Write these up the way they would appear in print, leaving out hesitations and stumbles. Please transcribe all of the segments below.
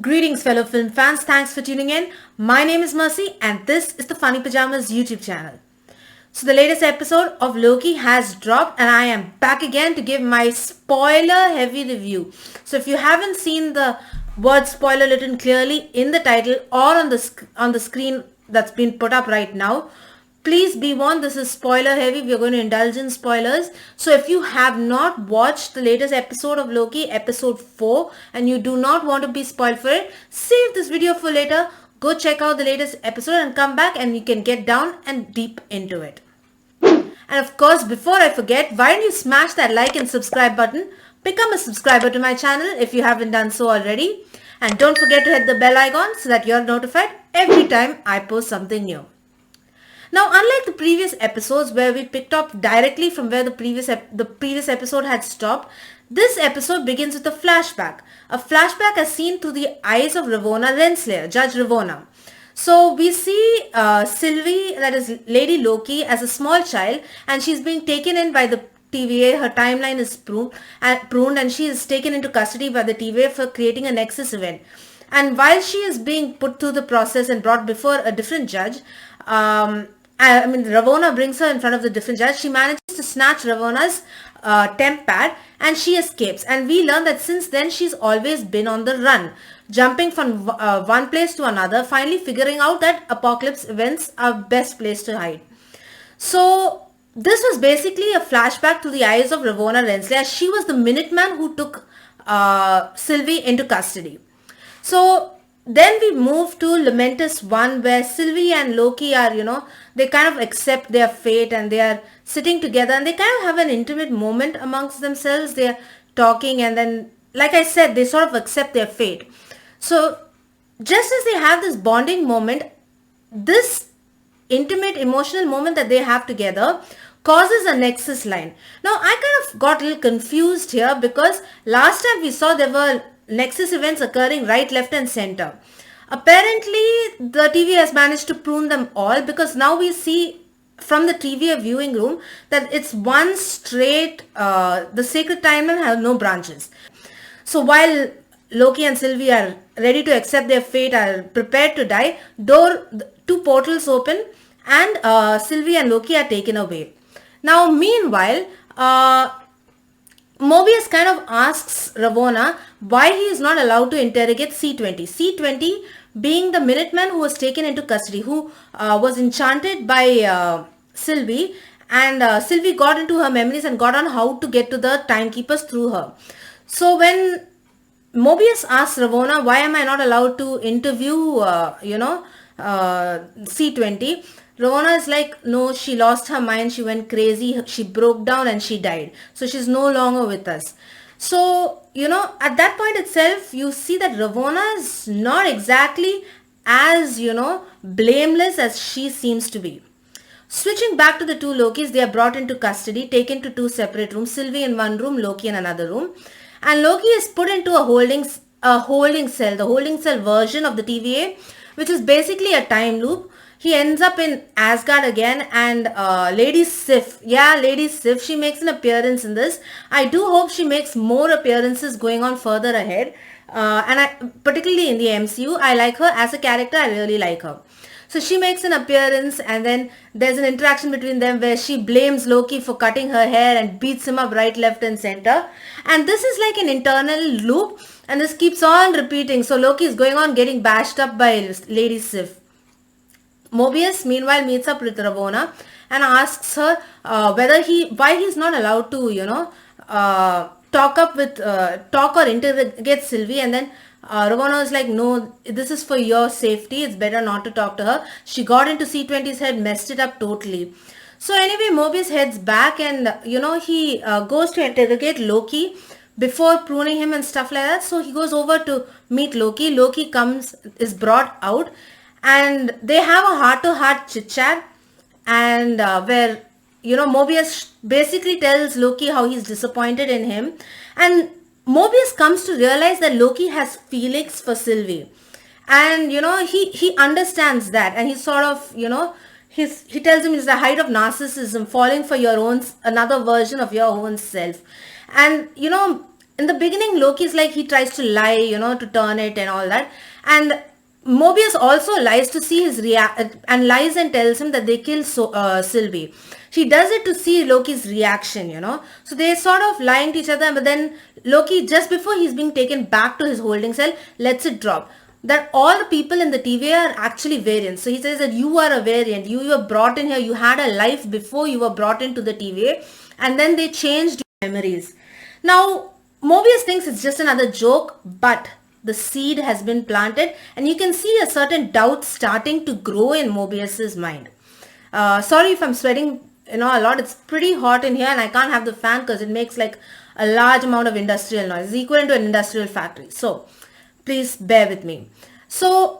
Greetings fellow film fans, thanks for tuning in. My name is Mercy and this is the Funny Pajamas YouTube channel. So the latest episode of Loki has dropped and I am back again to give my spoiler heavy review. So if you haven't seen the word spoiler written clearly in the title or on the screen that's been put up right now, please be warned, this is spoiler heavy. We are going to indulge in spoilers. So if you have not watched the latest episode of Loki, episode 4, and you do not want to be spoiled for it, save this video for later. Go check out the latest episode and come back and you can get down and deep into it. And of course, before I forget, why don't you smash that like and subscribe button? Become a subscriber to my channel if you haven't done so already. And don't forget to hit the bell icon so that you're notified every time I post something new. Now, unlike the previous episodes where we picked up directly from where the previous episode had stopped, this episode begins with a flashback. A flashback as seen through the eyes of Ravonna Renslayer, Judge Ravonna. So we see Sylvie, that is Lady Loki, as a small child, and she's being taken in by the TVA. Her timeline is pruned and she is taken into custody by the TVA for creating a Nexus Event. And while she is being put through the process and brought before a different judge, Ravonna brings her in front of the different judge. She manages to snatch Ravonna's temp pad and she escapes. And we learn that since then she's always been on the run, jumping from one place to another, finally figuring out that apocalypse events are best place to hide. So this was basically a flashback to the eyes of Ravonna Renslayer. She was the Minuteman who took Sylvie into custody. So then we move to Lamentus 1 where Sylvie and Loki are, they kind of accept their fate and they are sitting together and they kind of have an intimate moment amongst themselves. They are talking and then, like I said, they sort of accept their fate. So just as they have this bonding moment, this intimate emotional moment that they have together causes a nexus line. Now I kind of got a little confused here because last time we saw there were Nexus events occurring right, left and center. Apparently the TVA has managed to prune them all because now we see from the TVA viewing room that it's one straight, the sacred timeline has no branches. So while Loki and Sylvie are ready to accept their fate, are prepared to die, two portals open and Sylvie and Loki are taken away. Now meanwhile, Mobius kind of asks Ravonna why he is not allowed to interrogate C20. C20 being the Minuteman who was taken into custody, who was enchanted by Sylvie, and Sylvie got into her memories and got on how to get to the timekeepers through her. So when Mobius asks Ravonna, why am I not allowed to interview, C20? Ravonna is like, no, she lost her mind, she went crazy, she broke down and she died. So she's no longer with us. So, at that point itself, you see that Ravonna is not exactly as, blameless as she seems to be. Switching back to the two Lokis, they are brought into custody, taken to two separate rooms, Sylvie in one room, Loki in another room. And Loki is put into a holding cell, the holding cell version of the TVA, which is basically a time loop. He ends up in Asgard again and Lady Sif, she makes an appearance in this. I do hope she makes more appearances going on further ahead. Particularly in the MCU, I like her as a character, I really like her. So she makes an appearance and then there's an interaction between them where she blames Loki for cutting her hair and beats him up right, left and center. And this is like an internal loop and this keeps on repeating. So Loki is going on getting bashed up by Lady Sif. Mobius meanwhile meets up with Ravonna and asks her why he's not allowed to, talk or interrogate Sylvie, and then Ravonna is like, no, this is for your safety. It's better not to talk to her. She got into C20's head, messed it up totally. So anyway, Mobius heads back and, he goes to interrogate Loki before pruning him and stuff like that. So he goes over to meet Loki. Loki is brought out. And they have a heart-to-heart chit-chat and where, Mobius basically tells Loki how he's disappointed in him. And Mobius comes to realize that Loki has feelings for Sylvie. And, he understands that. And he sort of, he tells him it's the height of narcissism, falling for another version of your own self. And, in the beginning, Loki's like, he tries to lie, to turn it and all that. And Mobius also lies to see his and lies and tells him that they killed Sylvie. She does it to see Loki's reaction. So they're sort of lying to each other, but then Loki, just before he's being taken back to his holding cell, lets it drop that all the people in the TVA are actually variants. So he says that you are a variant. You were brought in here. You had a life before you were brought into the TVA, and then they changed your memories. Now, Mobius thinks it's just another joke, but the seed has been planted, and you can see a certain doubt starting to grow in Mobius's mind. Sorry if I'm sweating, a lot. It's pretty hot in here, and I can't have the fan because it makes like a large amount of industrial noise. It's equivalent to an industrial factory. So please bear with me. So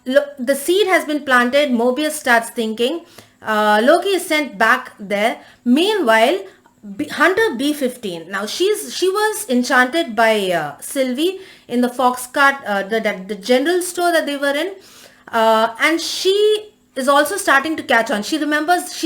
the seed has been planted. Mobius starts thinking. Loki is sent back there. Meanwhile, Hunter B-15. Now she was enchanted by Sylvie in the Foxcart, the general store that they were in, and she is also starting to catch on. She remembers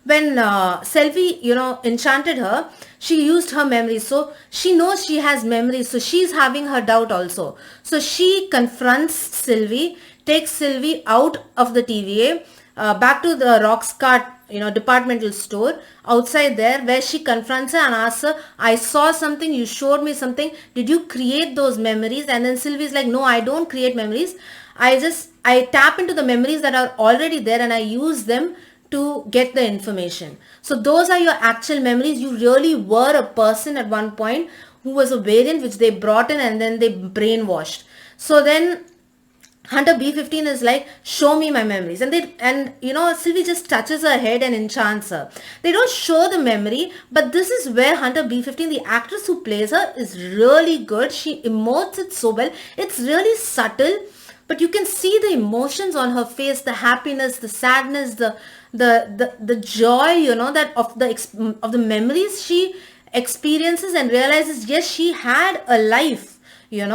when Sylvie enchanted her, she used her memories, so she knows she has memories, so she's having her doubt also. So she confronts Sylvie, takes Sylvie out of the TVA, back to the Roxcart departmental store outside there, where she confronts her and asks her, I saw something, you showed me something, did you create those memories? And then Sylvie's like, no, I don't create memories. I tap into the memories that are already there and I use them to get the information. So those are your actual memories. You really were a person at one point who was a variant which they brought in and then they brainwashed. So then Hunter B-15 is like, show me my memories. And Sylvie just touches her head and enchants her. They don't show the memory, but this is where Hunter B-15, the actress who plays her, is really good. She emotes it so well. It's really subtle, but you can see the emotions on her face, the happiness, the sadness, the joy, that of the memories she experiences and realizes, yes, she had a life. And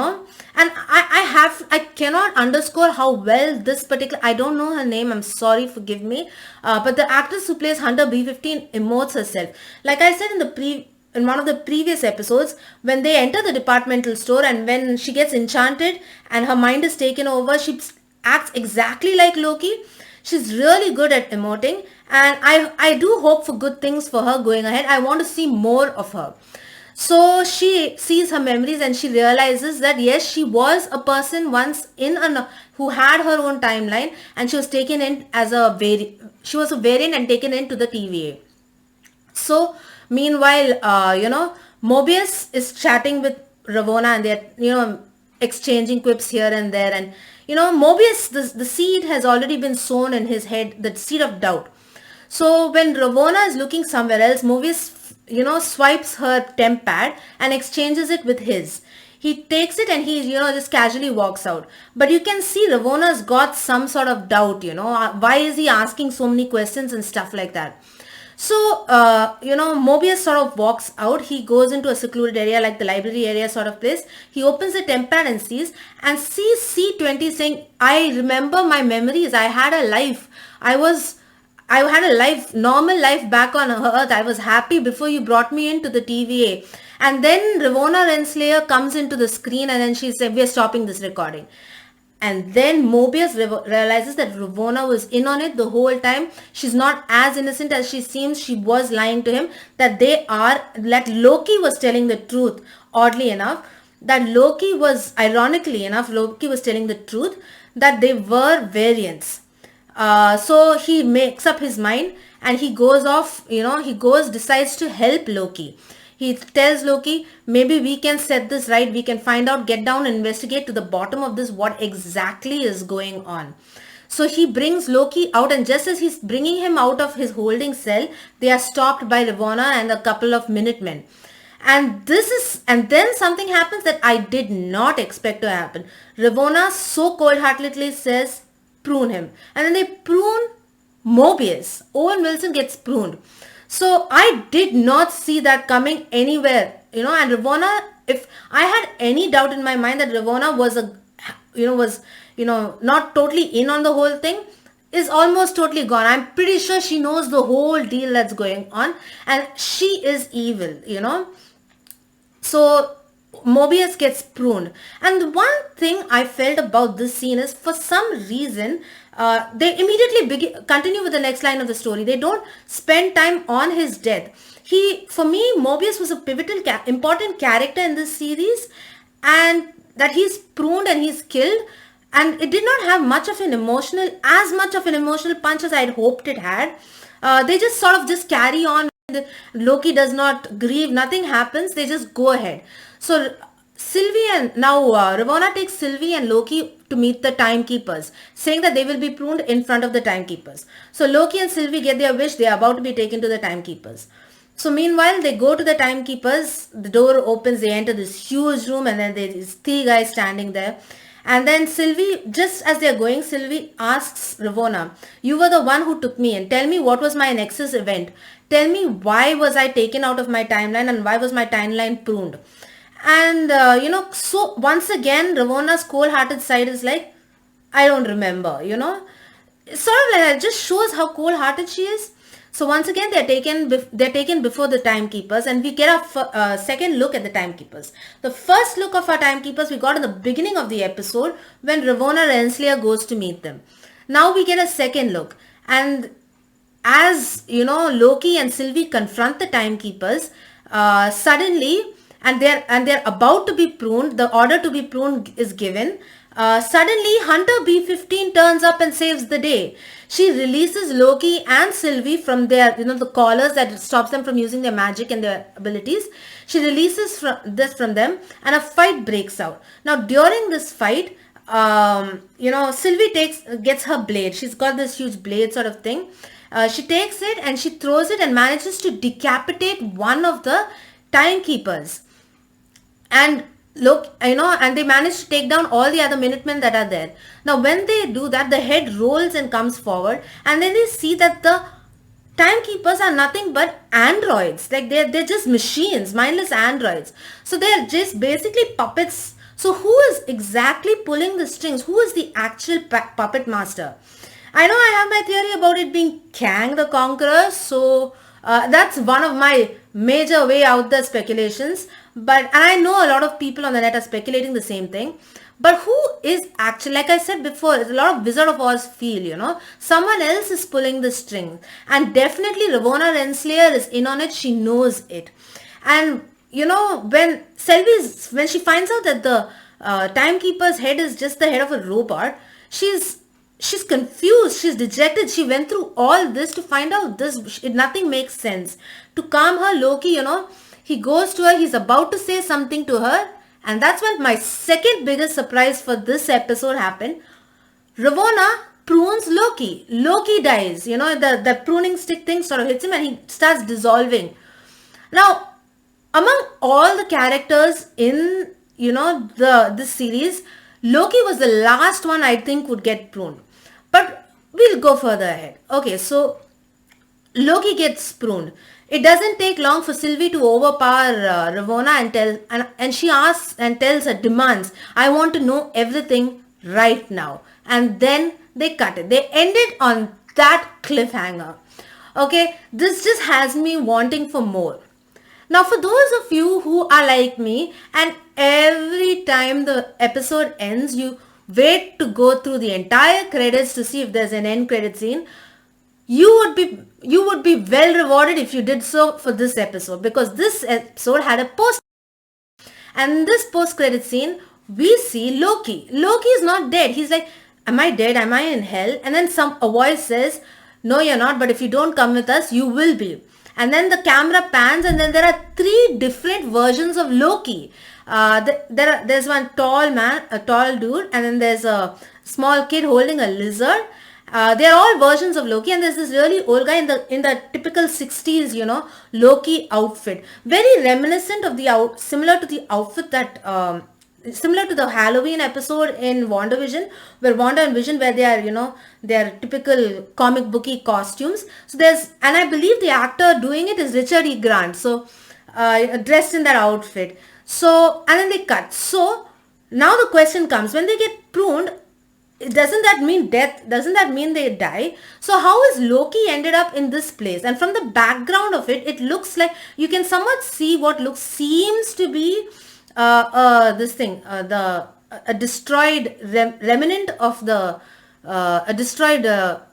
I cannot underscore how well this particular, I don't know her name, I'm sorry, forgive me, but the actress who plays Hunter B-15 emotes herself. Like I said in one of the previous episodes, when they enter the departmental store and when she gets enchanted and her mind is taken over, she acts exactly like Loki. She's really good at emoting, and I do hope for good things for her going ahead. I want to see more of her. So she sees her memories and she realizes that yes, she was a person once who had her own timeline, and she was taken in as she was a variant and taken into the TVA. So meanwhile, Mobius is chatting with Ravonna and they're, exchanging quips here and there. And, Mobius, the seed has already been sown in his head, the seed of doubt. So when Ravonna is looking somewhere else, Mobius swipes her temp pad and exchanges it with his. He takes it and he, just casually walks out. But you can see Ravonna's got some sort of doubt, why is he asking so many questions and stuff like that. So, Mobius sort of walks out. He goes into a secluded area like the library area sort of place. He opens the temp pad and sees C20 saying, I remember my memories. I had a life. I had a life, normal life back on Earth. I was happy before you brought me into the TVA. And then Ravonna Renslayer comes into the screen and then she said, we are stopping this recording. And then Mobius realizes that Ravonna was in on it the whole time. She's not as innocent as she seems. She was lying to him. That Loki was telling the truth, oddly enough. Ironically enough, Loki was telling the truth that they were variants. So he makes up his mind and he goes off, decides to help Loki. He tells Loki, maybe we can set this right. We can find out, get down and investigate to the bottom of this, what exactly is going on. So he brings Loki out, and just as he's bringing him out of his holding cell, they are stopped by Ravonna and a couple of Minutemen. And then something happens that I did not expect to happen. Ravonna so cold-heartedly says, prune him. And then they prune Mobius. Owen Wilson gets pruned. So I did not see that coming anywhere, and Ravonna, if I had any doubt in my mind that Ravonna was not totally in on the whole thing, is almost totally gone. I'm pretty sure she knows the whole deal that's going on and she is evil, So Mobius gets pruned. And the one thing I felt about this scene is, for some reason, they immediately continue with the next line of the story. They don't spend time on his death. For me, Mobius was a pivotal, important character in this series, and that he's pruned and he's killed. And it did not have as much of an emotional punch as I'd hoped it had. They just sort of just carry on. Loki does not grieve, nothing happens, they just go ahead. So Sylvie and now Ravonna takes Sylvie and Loki to meet the timekeepers, saying that they will be pruned in front of the timekeepers. So Loki and Sylvie get their wish, they are about to be taken to the timekeepers. So meanwhile, they go to the timekeepers, the door opens, they enter this huge room, and then there's 3 guys standing there. And then Sylvie, just as they're going, Sylvie asks Ravonna, "You were the one who took me in. Tell me, what was my Nexus event? Tell me, why was I taken out of my timeline, and why was my timeline pruned?" And, so once again, Ravonna's cold-hearted side is like, "I don't remember," It's sort of like, it just shows how cold-hearted she is. So once again, they're taken before the timekeepers, and we get our second look at the timekeepers. The first look of our timekeepers we got in the beginning of the episode when Ravonna Renslayer goes to meet them. Now we get a second look, and as Loki and Sylvie confront the timekeepers, suddenly, and they're about to be pruned. The order to be pruned is given. Suddenly, Hunter B-15 turns up and saves the day. She releases Loki and Sylvie from their, the collars that stops them from using their magic and their abilities. She releases from them, and a fight breaks out. Now, during this fight, Sylvie gets her blade. She's got this huge blade sort of thing. She takes it and she throws it and manages to decapitate one of the timekeepers. And and they manage to take down all the other Minutemen that are there. Now, when they do that, the head rolls and comes forward, and then they see that the timekeepers are nothing but androids. Like they're just machines, mindless androids. So they're just basically puppets. So who is exactly pulling the strings? Who is the actual puppet master? I know I have my theory about it being Kang the Conqueror. So that's one of my major way out there speculations. And I know a lot of people on the net are speculating the same thing. But who is actually, like I said before, it's a lot of Wizard of Oz feel, Someone else is pulling the string. And definitely Ravonna Renslayer is in on it. She knows it. And, when she finds out that the timekeeper's head is just the head of a robot, she's confused. She's dejected. She went through all this to find out nothing makes sense. To calm her, Loki, he goes to her. He's about to say something to her. And that's when my second biggest surprise for this episode happened. Ravonna prunes Loki. Loki dies. The pruning stick thing sort of hits him and he starts dissolving. Now, among all the characters in, this series, Loki was the last one I think would get pruned. But we'll go further ahead. Okay, so Loki gets pruned. It doesn't take long for Sylvie to overpower Ravonna and she asks and tells her, demands, "I want to know everything right now." And then they cut it. They end it on that cliffhanger. Okay, this just has me wanting for more. Now, for those of you who are like me, and every time the episode ends, you wait to go through the entire credits to see if there's an end credit scene, you would be well rewarded if you did so for this episode, because this episode had a post. And in this post-credit scene, we see Loki. Loki is not dead. He's like, "Am I dead? Am I in hell?" And then a voice says, "No, you're not, but if you don't come with us, you will be." And then the camera pans, and then there are 3 different versions of Loki. There's one tall man, a tall dude, and then there's a small kid holding a lizard. They're all versions of Loki, and there's this really old guy in the typical 60s, Loki outfit. Very reminiscent of similar to the outfit that, similar to the Halloween episode in WandaVision, where Wanda and Vision, where they are, their typical comic booky costumes. So and I believe the actor doing it is Richard E. Grant. So, dressed in that outfit. So, and then they cut. So, now the question comes, when they get pruned, doesn't that mean death? Doesn't that mean they die? So how is Loki ended up in this place? And from the background of it, it looks like you can somewhat see what seems to be this thing, the a destroyed remnant of the destroyed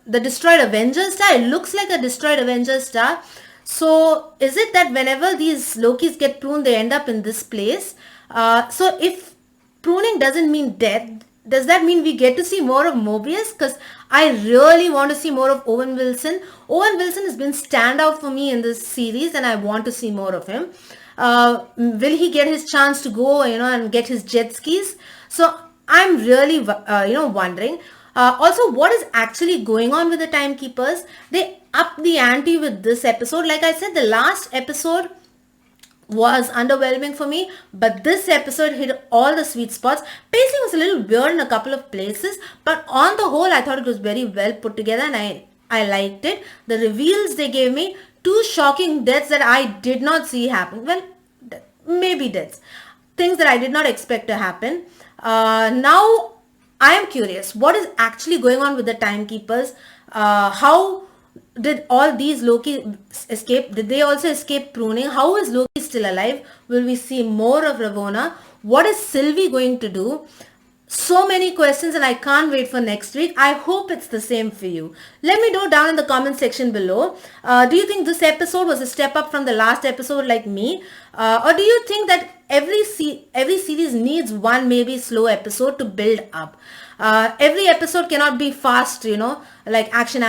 Avengers star. It looks like a destroyed Avengers star. So is it that whenever these Lokis get pruned, they end up in this place? So if pruning doesn't mean death, does that mean we get to see more of Mobius? Because I really want to see more of Owen Wilson. Owen Wilson has been standout for me in this series, and I want to see more of him. Will he get his chance to go, and get his jet skis? So I'm really, wondering. Also, what is actually going on with the timekeepers? They up the ante with this episode. Like I said, the last episode was underwhelming for me, but this episode hit all the sweet spots. Pacing was a little weird in a couple of places, but on the whole, I thought it was very well put together, and I liked it. The reveals they gave me, two shocking deaths that I did not see happen. Well, maybe deaths. Things that I did not expect to happen. Now, I am curious, what is actually going on with the timekeepers? How did all these Loki escape? Did they also escape pruning? How is Loki still alive? Will we see more of Ravonna? What is Sylvie going to do? So many questions, and I can't wait for next week. I hope it's the same for you. Let me know down in the comment section below. Do you think this episode was a step up from the last episode like me? Or do you think that every series needs one maybe slow episode to build up? Every episode cannot be fast, like action,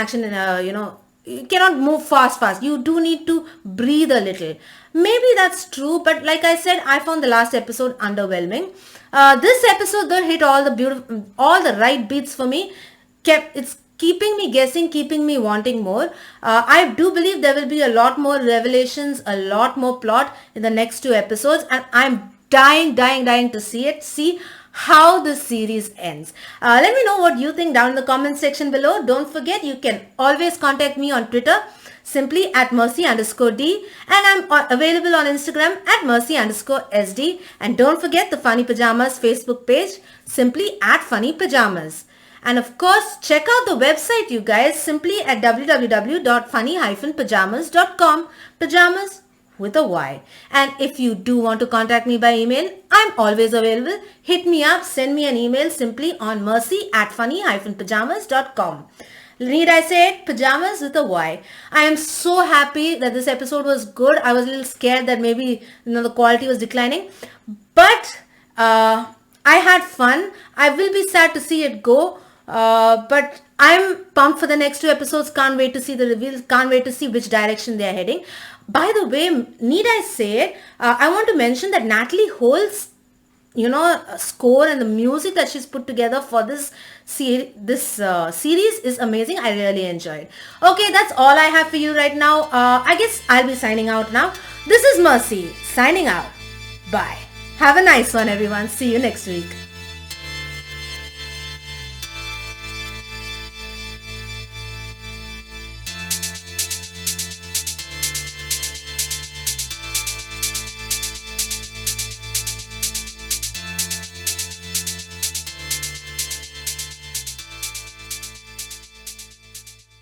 you cannot move fast. You do need to breathe a little. Maybe that's true, but like I said, I found the last episode underwhelming. This episode though hit all the right beats for me. It's keeping me guessing, keeping me wanting more. I do believe there will be a lot more revelations, a lot more plot in the next two episodes, and I'm dying to see how this series ends. Let me know what you think down in the comment section below. Don't forget, you can always contact me on Twitter, simply at mercy_d, and I'm available on Instagram at mercy_sd. And don't forget the Funny Pajamas Facebook page, simply at Funny Pajamas. And of course, check out the website, you guys, simply at www.funny-pajamas.com. Pajamas with a Y. And if you do want to contact me by email, I'm always available. Hit me up, send me an email simply on mercy@funny-pajamas.com. Need I say it? Pajamas with a Y. I am so happy that this episode was good. I was a little scared that maybe the quality was declining. But I had fun. I will be sad to see it go. But I'm pumped for the next two episodes. Can't wait to see the reveals. Can't wait to see which direction they are heading. By the way, need I say it? I want to mention that Natalie Holt's, score and the music that she's put together for this series is amazing. I really enjoyed. Okay, that's all I have for you right now. I guess I'll be signing out now. This is Mercy signing out. Bye. Have a nice one, everyone. See you next week.